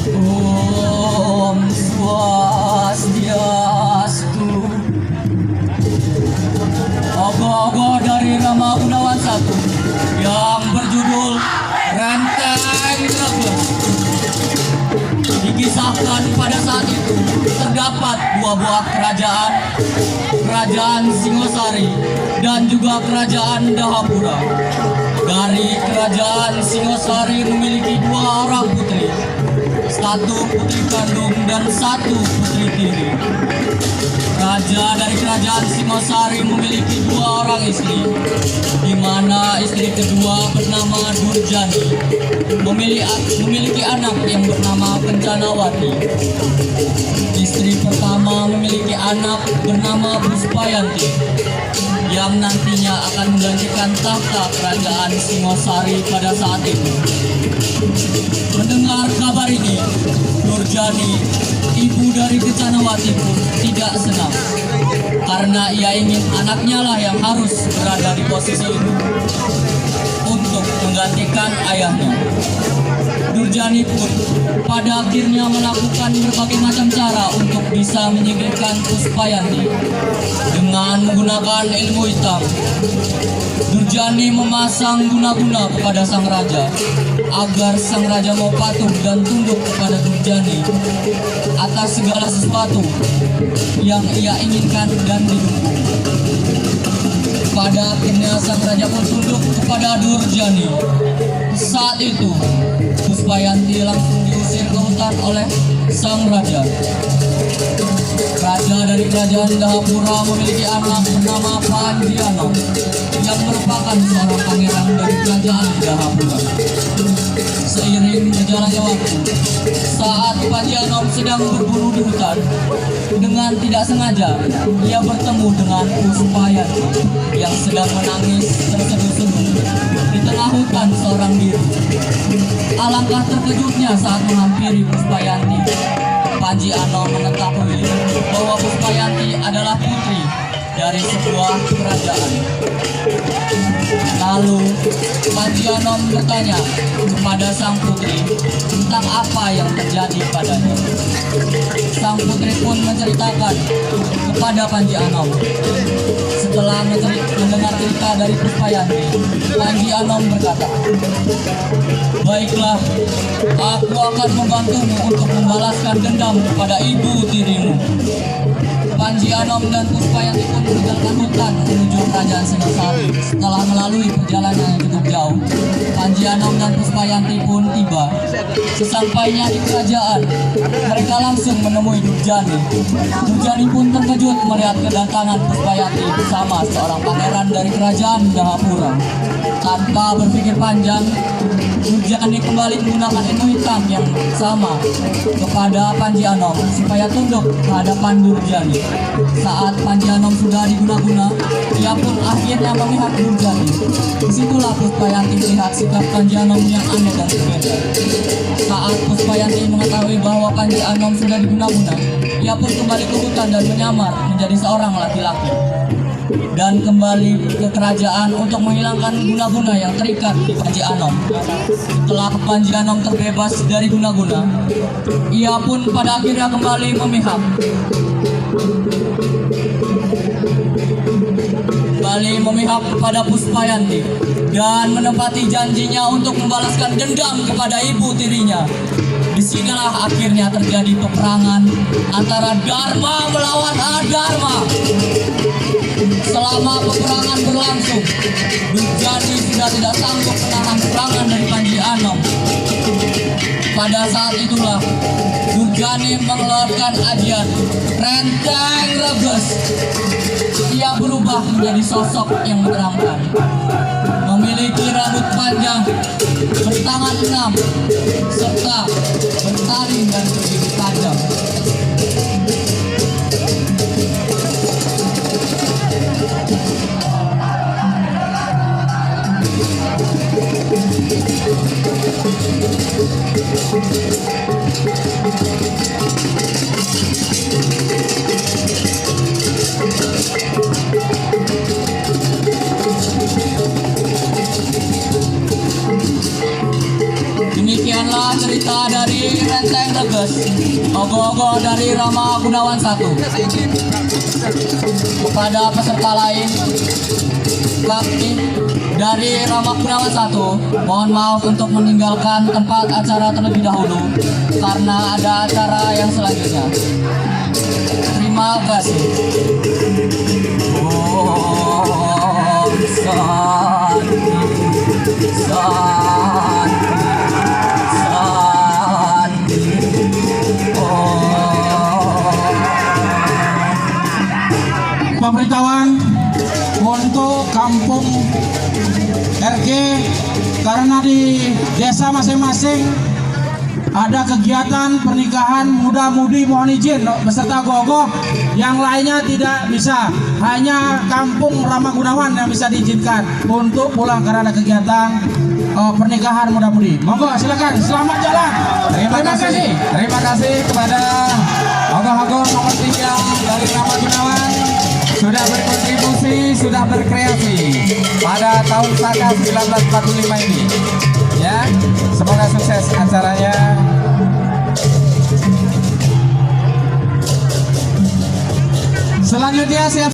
Om Swastiastu. Ogo-ogo dari Rama Gunawan 1 yang berjudul Renteng Rebus. Dikisahkan pada saat itu terdapat dua buah kerajaan, Kerajaan Singosari dan juga Kerajaan Dahapura. Dari Kerajaan Singosari memiliki dua orang putri, satu putri kandung dan satu putri tiri. Raja dari Kerajaan Singosari memiliki dua orang istri, di mana istri kedua bernama Durjani memiliki anak yang bernama Kencanawati. Istri pertama memiliki anak bernama Puspayanti yang nantinya akan menggantikan tahta Kerajaan Singosari pada saat itu. Mendengar kabar ini, Durjani, ibu dari Kencanawati pun tidak senang karena ia ingin anaknya lah yang harus berada di posisi itu untuk menggantikan ayahnya. Durjani pun pada akhirnya melakukan berbagai macam cara untuk bisa menyingkirkan Puspayanti dengan menggunakan ilmu hitam. Durjani memasang guna-guna kepada sang raja agar sang raja mau patuh dan tunduk kepada Durjani atas segala sesuatu yang ia inginkan dan didukung. Pada akhirnya sang raja pun tunduk kepada Durjani. Saat itu Puspayanti langsung diusir ke hutan oleh sang raja. Raja dari Kerajaan Dahapura memiliki anak bernama Panjianom yang merupakan seorang pangeran dari Kerajaan Dahapura. Seiring berjalannya waktu, saat Panjianom sedang berburu di hutan, dengan tidak sengaja ia bertemu dengan Puspayanti yang sedang menangis terseduh-seduh di tengah hutan seorang diri. Alangkah terkejutnya saat menghampiri Puspayanti, Panjianom mengetahui bahwa Puspayanti adalah putri dari sebuah kerajaan. Lalu Panjianom bertanya kepada sang putri tentang apa yang terjadi padanya. Sang putri pun menceritakan kepada Panjianom. Setelah mendengar cerita dari Puspayanti, Panjianom berkata, "Baiklah, aku akan membantumu untuk membalaskan dendam kepada ibu tirimu." Panjianom dan Puspayanti pun meninggalkan hutan menuju Kerajaan Singosari. Setelah melalui perjalanan yang cukup jauh, Panjianom dan Puspayanti pun tiba. Sesampainya di kerajaan, mereka langsung menemui Durjani. Durjani pun terkejut melihat kedatangan Puspayanti bersama seorang pangeran dari Kerajaan Dahapura. Tanpa berpikir panjang, Durjani kembali menggunakan ilmu hitam yang sama kepada Panjianom supaya tunduk ke hadapan Durjani. Saat Panjianom sudah diguna-guna, ia pun akhirnya memihak Durjani. Disitulah Puspayanti melihat sikap Panjianom yang aneh dan berbeda. Saat Puspayanti mengetahui bahwa Panjianom sudah diguna-guna, ia pun kembali ke hutan dan menyamar menjadi seorang laki-laki dan kembali ke kerajaan untuk menghilangkan guna-guna yang terikat di Panjianom. Setelah Panjianom terbebas dari guna-guna, ia pun pada akhirnya kembali memihak kepada Puspayanti dan menepati janjinya untuk membalaskan dendam kepada ibu tirinya. Disinilah akhirnya terjadi peperangan antara Dharma melawan Adharma. Selama peperangan berlangsung, Durjani sudah tidak sanggup menahan serangan dari Panjianom. Pada saat itulah Durjani mengeluarkan ajian Renteng Rebus. Ia berubah menjadi sosok yang menyeramkan, memiliki rambut senam, serta bertanding dan berdiri tajam. Demikianlah cerita dari Renteng Teges, ogoh-ogoh dari Rama Gunawan 1. Kepada peserta lain, kami dari Rama Gunawan 1 mohon maaf untuk meninggalkan tempat acara terlebih dahulu karena ada acara yang selanjutnya. Terima kasih. Om Santi Santi Santi Pemberitahuan untuk kampung RG, karena di desa masing-masing ada kegiatan pernikahan muda-mudi, mohon izin beserta gogoh, yang lainnya tidak bisa, hanya kampung Rama Gunawan yang bisa diizinkan untuk pulang karena ada kegiatan pernikahan muda-mudi. Monggo silakan, selamat jalan. Terima kasih. Terima kasih kepada ogoh-ogoh nomor 3 dari Rama Gunawan, sudah berkontribusi, sudah berkreasi pada tahun Saka 1945 ini. Ya, semoga sukses acaranya. Selanjutnya siap.